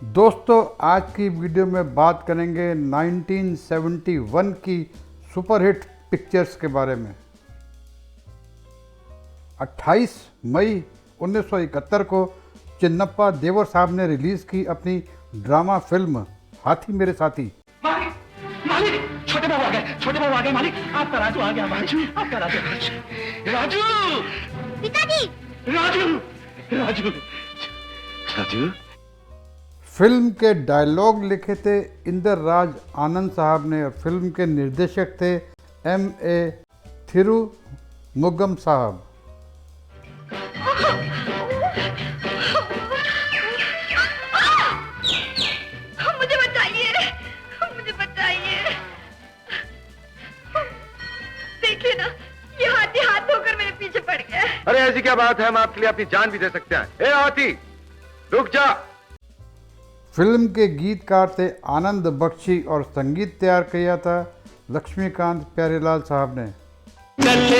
दोस्तों आज की वीडियो में बात करेंगे 1971 की सुपरहिट पिक्चर्स के बारे में। 28 मई 1971 को चिन्नप्पा देवर साहब ने रिलीज की अपनी ड्रामा फिल्म हाथी मेरे साथी। मालिक, मालिक, छोटे बाबू आ गए मालिक, आपका राजू आ गया मालिक, आपका राजू, राजू, पिताजी, राजू, राजू, राजू। फिल्म के डायलॉग लिखे थे इंदर राज आनंद साहब ने और फिल्म के निर्देशक थे M.A. थिरुमुगम साहब। मुझे बताइए, मुझे बताइए। देखिए ना, ये हाथी हाथ धोकर मेरे पीछे पड़ गया है। अरे ऐसी क्या बात है, हम आपके लिए अपनी जान भी दे सकते हैं। ए हाथी रुक जा। फिल्म के गीतकार थे आनंद बख्शी और संगीत तैयार किया था लक्ष्मीकांत प्यारेलाल साहब ने।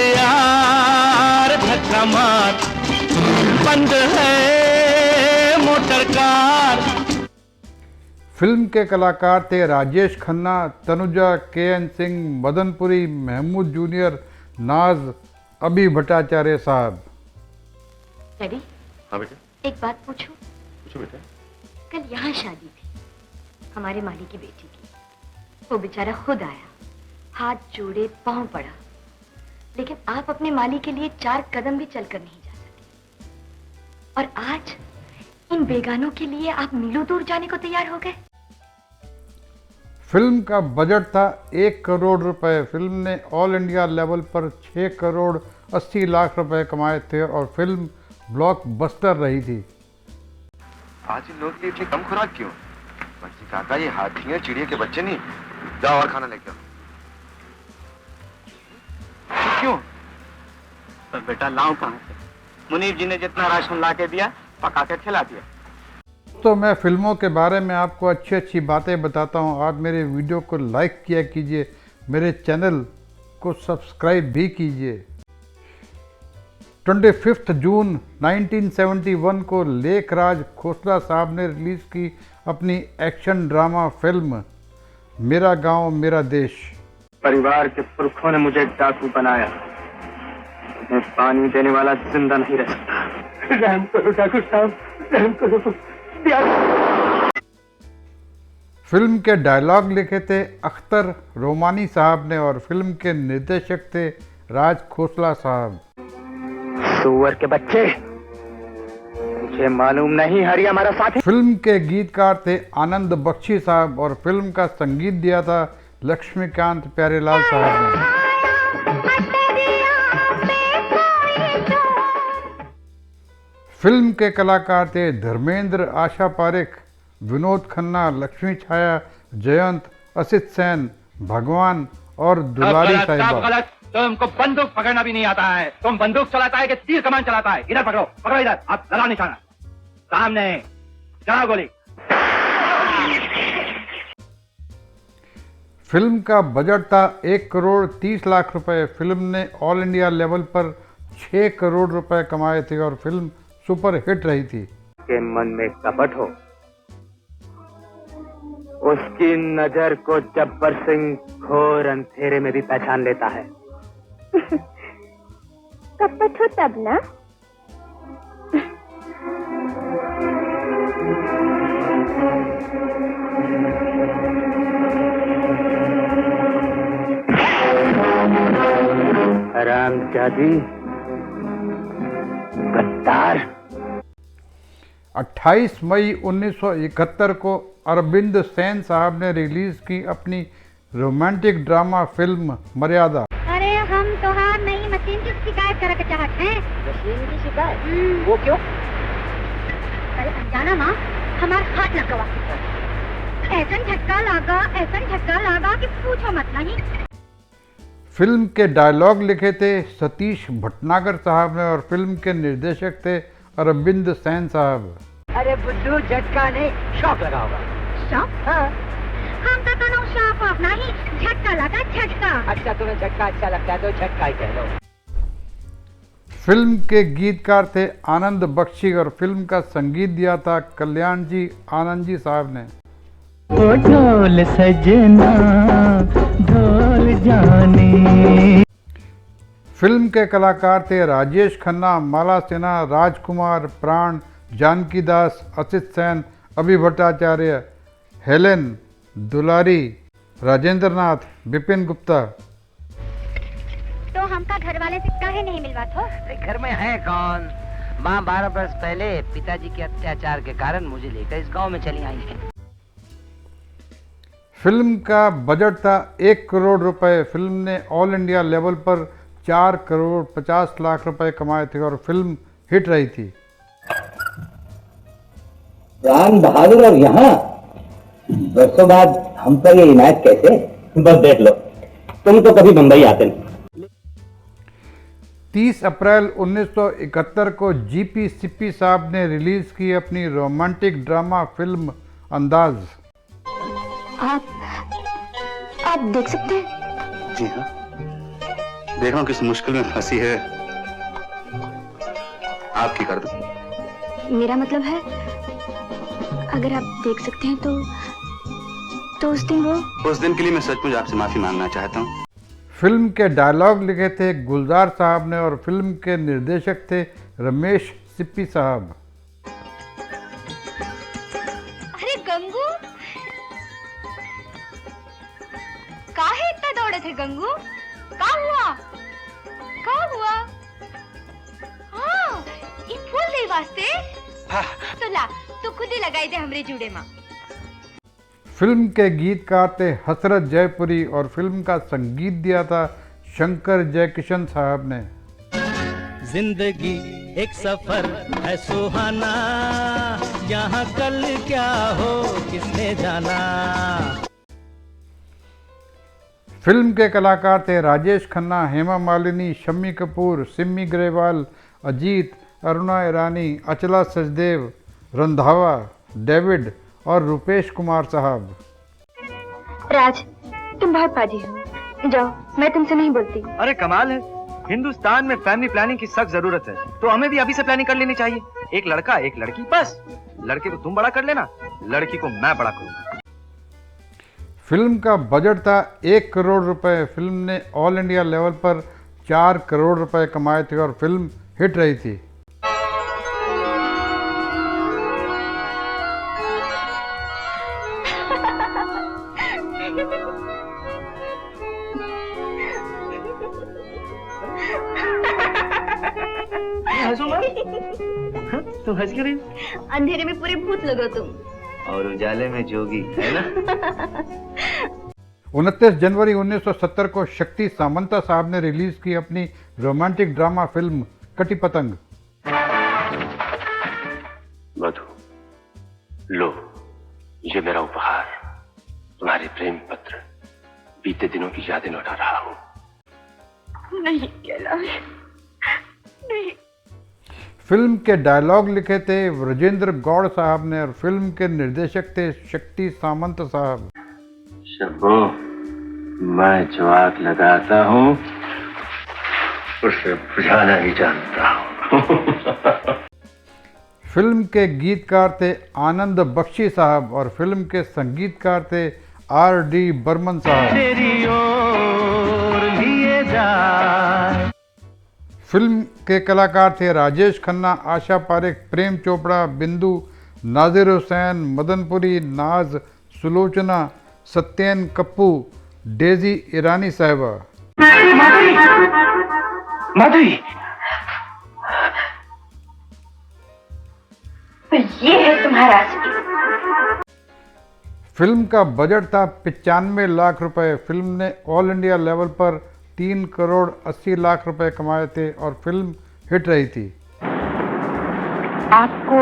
यार धक्का मार, बंद है मोटर कार। फिल्म के कलाकार थे राजेश खन्ना, तनुजा, KN सिंह, मदनपुरी, महमूद जूनियर, नाज, अभी भट्टाचार्य साहब। डैडी, हाँ बेटा, एक बात पूछूं? पूछो बेटा। कल यहाँ शादी थी हमारे माली की बेटी की। वो बेचारा खुद आया, हाथ जोड़े पांव पड़ा, लेकिन आप अपने माली के लिए 4 कदम भी चलकर नहीं जा सके। और आज इन बेगानों के लिए आप मीलों दूर जाने को तैयार हो गए। फिल्म का बजट था 1 करोड़ रुपए। फिल्म ने ऑल इंडिया लेवल पर 6 करोड़ 80 लाख रुपए कमाए थे और फिल्म ब्लॉकबस्टर रही थी। आज इन लोगों की इतनी कम खुराक क्यों? बच्ची काका, ये हाथी है, चिड़िया के बच्चे नहीं। जाओ और खाना लेके आओ। क्यों? तो बेटा लाऊं कहां से? मुनीब जी ने जितना राशन ला के दिया पका के खिला दिया। तो मैं फिल्मों के बारे में आपको अच्छी अच्छी बातें बताता हूँ। आप मेरे वीडियो को लाइक किया कीजिए, मेरे चैनल को सब्सक्राइब भी कीजिए। 25 जून 1971 को लेखराज खोसला साहब ने रिलीज की अपनी एक्शन ड्रामा फिल्म मेरा गांव मेरा देश। परिवार के पुरखों ने मुझे डाकू बनाया, मैं पानी देने वाला जिंदा नहीं रह सकता। रहम करो डाकू साहब, रहम करो। फिल्म के डायलॉग लिखे थे अख्तर रोमानी साहब ने और फिल्म के निर्देशक थे राज खोसला साहब। सुअर के बच्चे, मुझे मालूम नहीं हरी हमारा साथी। फिल्म के गीतकार थे आनंद बख्शी साहब और फिल्म का संगीत दिया था लक्ष्मीकांत प्यारेलाल साहब ने। फिल्म के कलाकार थे धर्मेंद्र, आशा पारेख, विनोद खन्ना, लक्ष्मी छाया, जयंत, असित सेन, भगवान और दुलारी साहिबा। तुमको बंदूक पकड़ना भी नहीं आता है। तुम बंदूक चलाता है कि तीर कमान चलाता है? इधर पकड़ो, पकड़ो इधर। आप लगा निशाना, सामने चलाओ गोली। फिल्म का बजट था 1 करोड़ 30 लाख रुपए। फिल्म ने ऑल इंडिया लेवल पर 6 करोड़ रुपए कमाए थे और फिल्म सुपर हिट रही थी। के मन में कपट हो, उसकी नजर को जब्बर सिंह घोर अंधेरे में भी पहचान लेता है। कपट हो तब ना। हरामजादी, गद्दार। 28 मई 1971 को अरविंद सेन साहब ने रिलीज की अपनी रोमांटिक ड्रामा फिल्म मर्यादा। अरे हम तोहार नई मशीन की शिकायत करके चाहते हैं। मशीन की शिकायत? वो क्यों? अरे अनजाना माँ हमार हाथ लगवा, ऐसा झटका लगा कि पूछो मत नहीं। फिल्म के डायलॉग लिखे थे सतीश भटनागर साहब ने और फिल्म के निर्देशक थे अरविंद सेन साहब। अरे बुद्धू, झटका नहीं शॉक लगा होगा। शॉक? हाँ। हम तो दोनों शॉक ऑफ नहीं, झटका लगा झटका। अच्छा, तुम्हें झटका अच्छा लगता है तो झटका ही कह लो। फिल्म के गीतकार थे आनंद बख्शी और फिल्म का संगीत दिया था कल्याण जी आनंद जी साहब ने। ओ ढोल सजना ढोल जाने। फिल्म के कलाकार थे राजेश खन्ना, माला सिन्हा, राजकुमार, प्राण, जानकी दास, असित सेन, अभि भट्टाचार्य, हेलेन, दुलारी, राजेंद्र नाथ, विपिन गुप्ता। तो हमका घर वाले से काहे नहीं मिलवा थो? घर में है कौन? माँ 12 वर्ष पहले पिताजी के अत्याचार के कारण मुझे लेकर इस गांव में चली आई है। फिल्म का बजट था 1 करोड़ रुपए। फिल्म ने ऑल इंडिया लेवल पर 4 करोड़ 50 लाख रुपए कमाए थे और फिल्म हिट रही थी। प्राण बहादुर और यहाँ वर्षों बाद हम पर ये इनायत कैसे? बस देख लो, तुम तो कभी मुंबई आते नहीं। 30 अप्रैल 1971 को जीपी सिप्पी साहब ने रिलीज की अपनी रोमांटिक ड्रामा फिल्म अंदाज। आप देख सकते हैं? जी हाँ, देख रहा हूँ किस मुश्किल में फंसी है। आपकी कर दो। मेरा मतलब है अगर आप देख सकते हैं तो उस दिन के लिए मैं सचमुच आपसे माफी मांगना चाहता हूँ। फिल्म के डायलॉग लिखे थे गुलजार साहब ने और फिल्म के निर्देशक थे रमेश सिप्पी साहब। अरे गंगू, काहे इतना दौड़े थे गंगू? का हुआ? हाँ, ये फूल दे वास्ते। तो ला, तू खुद ही लगाई दे हमरे जुड़े माँ। फिल्म के गीतकार थे हसरत जयपुरी और फिल्म का संगीत दिया था शंकर जयकिशन साहब ने। जिंदगी एक सफर है सुहाना, यहाँ कल क्या हो किसने जाना। फिल्म के कलाकार थे राजेश खन्ना, हेमा मालिनी, शम्मी कपूर, सिमी ग्रेवाल, अजीत, अरुणा ईरानी, अचला सचदेव, रंधावा, डेविड और रुपेश कुमार साहब। राज, तुम बहुत पाजी हो। जाओ, मैं तुमसे नहीं बोलती। अरे कमाल है, हिंदुस्तान में फैमिली प्लानिंग की सख्त जरूरत है, तो हमें भी अभी से प्लानिंग कर लेनी चाहिए। एक लड़का एक लड़की, बस। लड़के को तुम बड़ा कर लेना, लड़की को मैं बड़ा करूंगा। फिल्म का बजट था 1 करोड़ रुपए। फिल्म ने ऑल इंडिया लेवल पर 4 करोड़ रुपए कमाए थे और फिल्म हिट रही थी। तुम हंस क्यों रही? अंधेरे में पूरे भूत लगो तुम। और उजाले में जोगी, है ना? 29 जनवरी 1970 को शक्ति सामंता साहब ने रिलीज की अपनी रोमांटिक ड्रामा फिल्म कटी पतंग। मधु, लो, ये मेरा उपहार, तुम्हारे प्रेम पत्र। बीते दिनों की यादें लौटा रहा हूँ। नहीं कैलाश, नहीं। फिल्म के डायलॉग लिखे थे ब्रजेंद्र गौड़ साहब ने और फिल्म के निर्देशक थे शक्ति सामंत साहब। शंभो, मैं जो आग लगाता हूँ उसे बुझाना ही जानता हूँ। फिल्म के गीतकार थे आनंद बख्शी साहब और फिल्म के संगीतकार थे R.D. बर्मन साहब। तेरी ओर लिए जा। फिल्म के कलाकार थे राजेश खन्ना, आशा पारेख, प्रेम चोपड़ा, बिंदु, नाजिर हुसैन, मदनपुरी, नाज, सुलोचना, सत्येन कप्पू, डेजी ईरानी साहिबा। माधुरी, तो ये है तुम्हारा असली। फिल्म का बजट था 95 लाख रुपए। फिल्म ने ऑल इंडिया लेवल पर 3 करोड़ 80 लाख रुपए कमाए थे और फिल्म हिट रही थी। आपको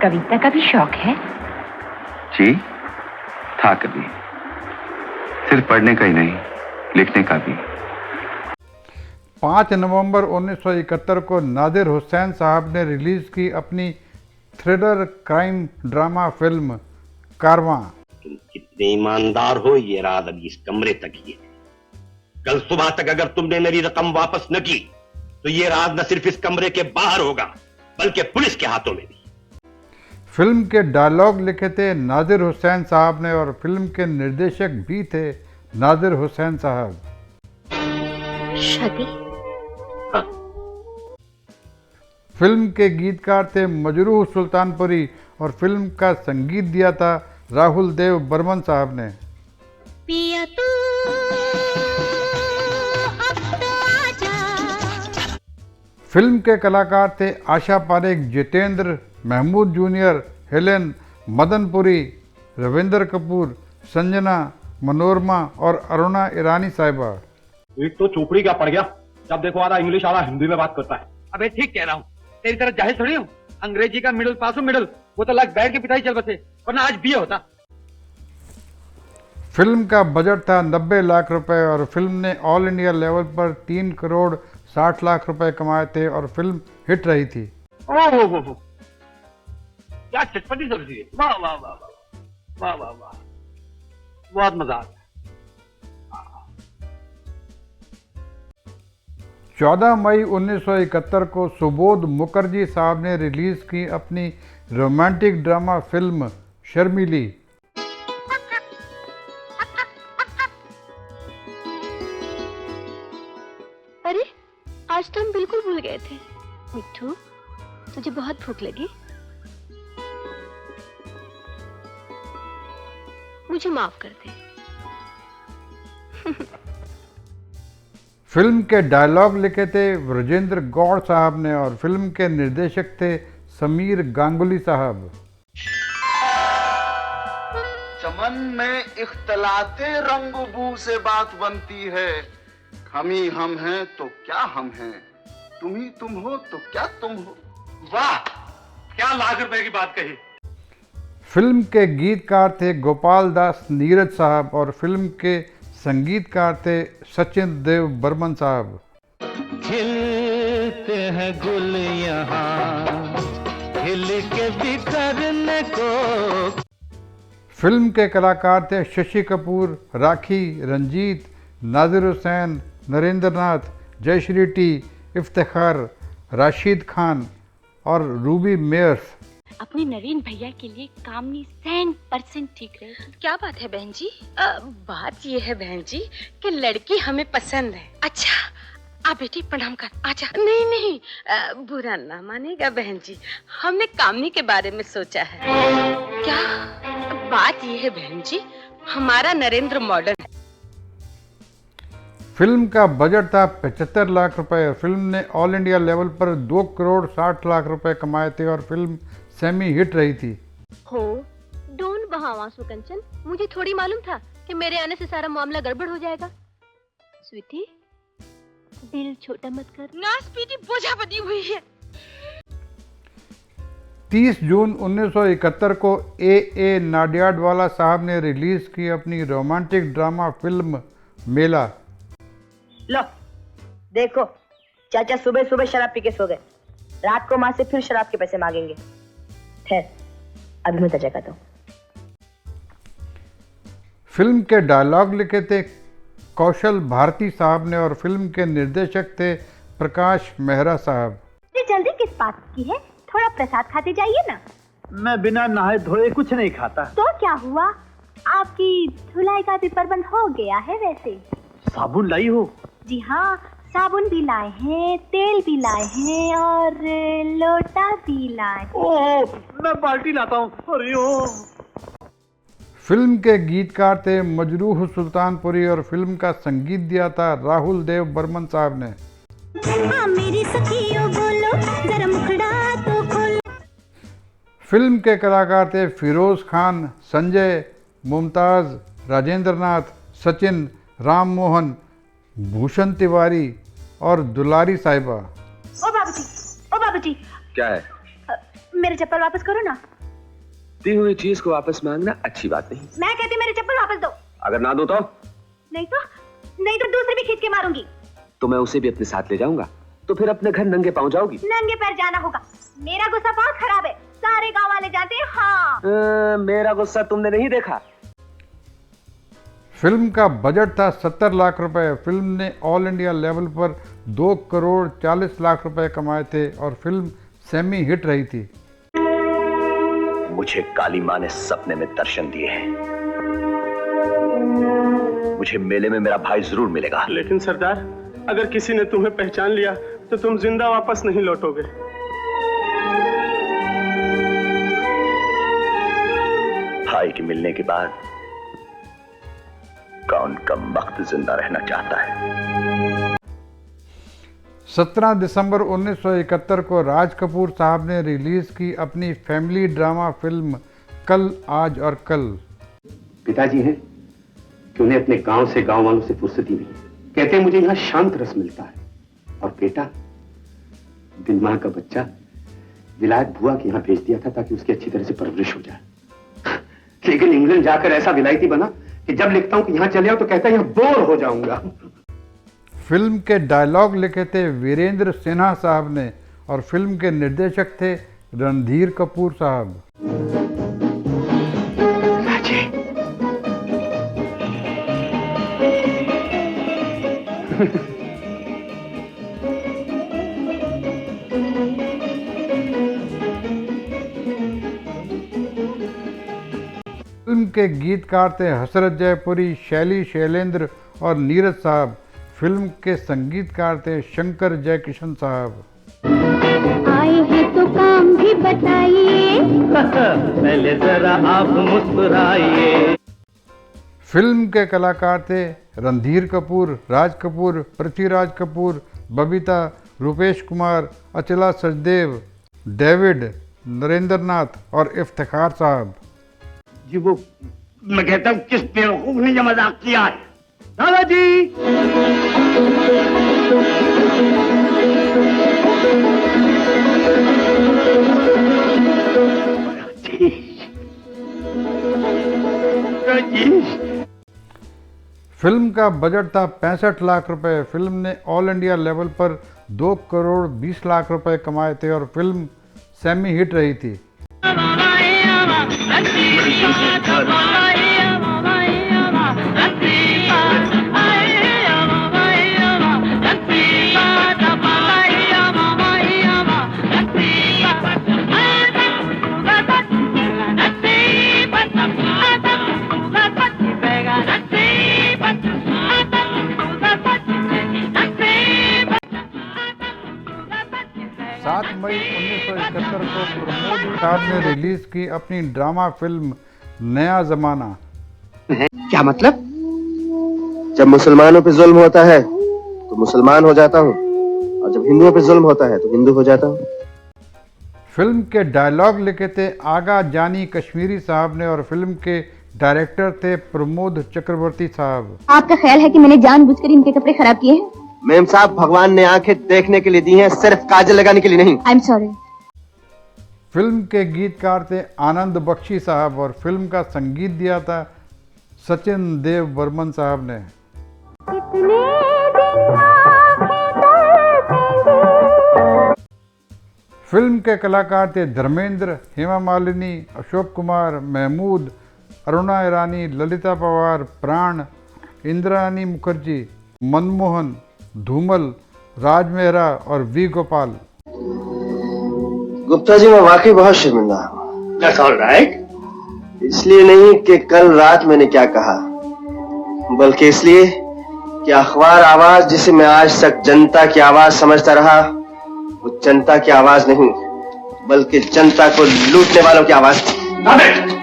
कविता का भी शौक है? जी, था कभी। सिर्फ पढ़ने का ही नहीं, लिखने का भी। 5 नवंबर 1971 को नादिर हुसैन साहब ने रिलीज की अपनी थ्रिलर क्राइम ड्रामा फिल्म कारवां। तुम कितने ईमानदार हो, ये रात अभी इस कमरे तक ही है। कल सुबह तक अगर तुमने मेरी रकम वापस न की तो ये राज न सिर्फ इस कमरे के बाहर होगा बल्कि पुलिस के हाथों में भी। फिल्म के डायलॉग लिखे थे नाजिर हुसैन साहब ने और फिल्म के निर्देशक भी थे नाजिर हुसैन साहब। शादी? हाँ। फिल्म के गीतकार थे मजरूह सुल्तानपुरी और फिल्म का संगीत दिया था राहुल देव बर्मन साहब ने। पिया तू अब तो आजा। फिल्म के कलाकार थे आशा पारेख, जितेंद्र, महमूद जूनियर, हेलेन, मदनपुरी, रविंद्र कपूर, संजना, मनोरमा और अरुणा ईरानी साहिबा। एक तो चोपड़ी क्या पड़ गया, जब देखो आधा इंग्लिश आधा हिंदी में बात करता है। अबे ठीक कह रहा हूँ, तेरी तरह जाहिल थोड़ी हूँ। अंग्रेजी का मिडिल पास हूँ, मिडिल। वो तो लग बैठ के पिटाई चल बसे, वरना आज बीए होता। फिल्म का बजट था 90 लाख रुपए और फिल्म ने ऑल इंडिया लेवल पर 3 करोड़ 60 लाख रुपए कमाए थे और फिल्म हिट रही थी। ओह क्या चटपटी सब्जी है, वाह वाह वाह वाह वाह वाह वाह, बहुत मजा आता है। 14 मई 1971 को सुबोध मुखर्जी साहब ने रिलीज की अपनी रोमांटिक ड्रामा फिल्म शर्मिली। अरे आज तो हम बिल्कुल भूल गए थे। मिट्ठू, तुझे बहुत भूख लगी? मुझे माफ कर दे। फिल्म के डायलॉग लिखे थे ब्रजेंद्र गौड़ साहब ने और फिल्म के निर्देशक थे समीर गांगुली साहब। चमन में इख्तलाते रंग बू से बात बनती है। हम ही हम हैं तो क्या हम हैं, तुम ही तुम हो तो क्या तुम हो। वाह क्या लाख रुपए की बात कही। फिल्म के गीतकार थे गोपाल दास नीरज साहब और फिल्म के संगीतकार थे सचिन देव बर्मन साहब। खिलते हैं गुल यहाँ खिल के बिखरने को। फिल्म के कलाकार थे शशि कपूर, राखी, रंजीत, नाजिर हुसैन, नरेंद्र नाथ, जयश्री टी, इफ्तिखार, राशिद खान और रूबी मेयर्स। अपने नवीन भैया के लिए कामनी 100% ठीक रहे। क्या बात है बहन जी? बात ये है बहन जी कि लड़की हमें पसंद है। अच्छा आ बेटी प्रणाम कर, आजा। नहीं नहीं बुरा ना मानेगा बहन जी, हमने कामनी के बारे में सोचा है। क्या बात ये है बहन जी, हमारा नरेंद्र मॉडर्न है। फिल्म का बजट था 75 लाख रुपए। फिल्म ने ऑल इंडिया लेवल पर 2 करोड़ 60 लाख रुपए कमाए थे और फिल्म सेमी हिट रही थी। हो डोंट बहावा सुकंचन, मुझे थोड़ी मालूम था कि मेरे आने से सारा मामला गड़बड़ हो जाएगा। स्वीटी दिल छोटा मत कर ना, स्वीटी बोझा बनी हुई है। 30 जून 1971 को ए नाडियाडवाला साहब ने रिलीज की अपनी रोमांटिक ड्रामा फिल्म मेला। लो देखो, चाचा सुबह सुबह शराब पी के सो गए, रात को माँ से फिर शराब के पैसे मांगेंगे। खैर अभी मैं तजा करता हूँ। फिल्म के डायलॉग लिखे थे कौशल भारती साहब ने और फिल्म के निर्देशक थे प्रकाश मेहरा साहब। जल्दी किस बात की है, थोड़ा प्रसाद खाते जाइए ना। मैं बिना नहाए धोए कुछ नहीं खाता। तो क्या हुआ, आपकी धुलाई का भी प्रबंध हो गया है। वैसे साबुन लाई हो? जी हाँ, साबुन भी लाए हैं, तेल भी लाए हैं और लोटा भी लाए। ओह मैं बाल्टी लाता हूँ। फिल्म के गीतकार थे मजरूह सुल्तानपुरी और फिल्म का संगीत दिया था राहुल देव बर्मन साहब ने। मेरी सखियों बोलो जरा मुखड़ा तो खोलो। फिल्म के कलाकार थे फिरोज खान, संजय, मुमताज, राजेंद्र नाथ, सचिन, राम मोहन, भूषण तिवारी और दुलारी साहिबा। ओ बाबूजी क्या है? मेरे चप्पल वापस करो ना। दी हुई चीज को वापस मांगना अच्छी बात नहीं। मैं कहती मेरे चप्पल वापस दो। अगर ना दो तो? नहीं तो दूसरे भी खींच के मारूंगी। तो मैं उसे भी अपने साथ ले जाऊंगा, तो फिर अपने घर नंगे पांव जाओगी। नंगे पैर जाना होगा, मेरा गुस्सा बहुत खराब है, सारे गांव वाले जानते हैं। हाँ मेरा गुस्सा तुमने नहीं देखा। फिल्म का बजट था 70 लाख रुपए। फिल्म ने ऑल इंडिया लेवल पर 2 करोड़ 40 लाख रुपए कमाए थे और फिल्म सेमी हिट रही थी। मुझे काली माँ ने सपने में दर्शन दिए हैं। मुझे मेले में मेरा भाई जरूर मिलेगा। लेकिन सरदार, अगर किसी ने तुम्हें पहचान लिया तो तुम जिंदा वापस नहीं लौटोगे। भाई के मिलने के बाद कौन कम वक्त जिंदा रहना चाहता है। 17 दिसंबर 1971 को राज कपूर साहब ने रिलीज की अपनी फैमिली ड्रामा फिल्म कल आज और कल। पिताजी हैं कि उन्हें अपने गांव से गांव वालों से फुर्सत ही नहीं। कहते हैं मुझे यहाँ शांत रस मिलता है। और बेटा, बिन मां का बच्चा विलायत बुआ के यहाँ भेज दिया था ताकि उसकी अच्छी तरह से परवरिश हो जाए। लेकिन इंग्लैंड जाकर ऐसा विलायती बना कि जब लिखता हूं कि यहाँ चले आओ तो कहता है यहाँ बोर हो जाऊंगा। फिल्म के डायलॉग लिखे थे वीरेंद्र सिन्हा साहब ने और फिल्म के निर्देशक थे रणधीर कपूर साहब। फिल्म के गीतकार थे हसरत जयपुरी, शैली शैलेंद्र और नीरज साहब। फिल्म के संगीतकार थे शंकर जयकिशन साहब। आए हैं तो काम भी बताइए। पहले जरा आप मुस्कुराइए। फिल्म के कलाकार थे रणधीर कपूर, राज कपूर, पृथ्वीराज कपूर, बबीता, रूपेश कुमार, अचला सचदेव, डेविड, नरेंद्र नाथ और इफ्तिखार साहब। जी वो मैं कहता हूँ किस बेवकूफ ने ये मजाक किया है। दादाजी, फिल्म का बजट था 65 लाख रुपए। फिल्म ने ऑल इंडिया लेवल पर 2 करोड़ 20 लाख रुपए कमाए थे और फिल्म सेमी हिट रही थी। मई 1971 को प्रमोद साहब ने रिलीज की अपनी ड्रामा फिल्म नया जमाना। क्या मतलब? जब मुसलमानों पे जुल्म होता है तो मुसलमान हो जाता हूँ और जब हिंदुओं पे जुल्म होता है तो हिंदू हो जाता हूँ। फिल्म के डायलॉग लिखे थे आगा जानी कश्मीरी साहब ने और फिल्म के डायरेक्टर थे प्रमोद चक्रवर्ती साहब। आपका ख्याल है कि मैंने जानबूझकर इनके कपड़े खराब किए हैं? मेम साहब, भगवान ने आंखें देखने के लिए दी हैं, सिर्फ काजल लगाने के लिए नहीं। I am sorry. फिल्म के गीतकार थे आनंद बख्शी साहब और फिल्म का संगीत दिया था सचिन देव बर्मन साहब ने। फिल्म के कलाकार थे धर्मेंद्र, हेमा मालिनी, अशोक कुमार, महमूद, अरुणा ईरानी, ललिता पवार, प्राण, इंद्रानी मुखर्जी, मनमोहन, धूमल, राज मेहरा और वी गोपाल। गुप्ता जी, मैं वाकई बहुत शर्मिंदा हूँ। That's all right। इसलिए नहीं कि कल रात मैंने क्या कहा, बल्कि इसलिए कि अखबार आवाज जिसे मैं आज तक जनता की आवाज समझता रहा, वो जनता की आवाज नहीं बल्कि जनता को लूटने वालों की आवाज थी।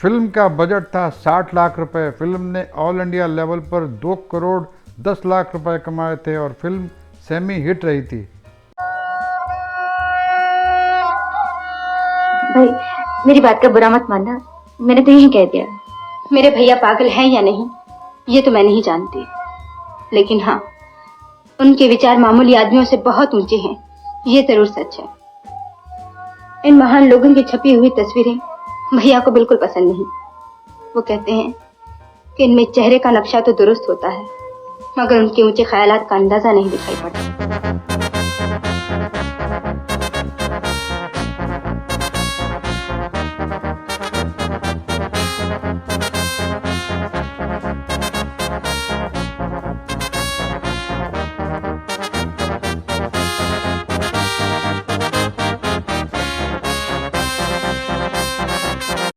फिल्म का बजट था 60 लाख रुपए। फिल्म ने ऑल इंडिया लेवल पर 2 करोड़ 10 लाख रुपए कमाए थे और फिल्म सेमी हिट रही थी। भाई, मेरी बात का बुरा मत मानना, मैंने तो यही कह दिया। मेरे भैया पागल हैं या नहीं ये तो मैं नहीं जानती, लेकिन हाँ, उनके विचार मामूली आदमियों से बहुत ऊंचे हैं, ये जरूर सच है। इन महान लोगों की छपी हुई तस्वीरें भैया को बिल्कुल पसंद नहीं। वो कहते हैं कि इनमें चेहरे का नक्शा तो दुरुस्त होता है, मगर उनके ऊंचे ख्यालात का अंदाजा नहीं दिखाई पड़ता।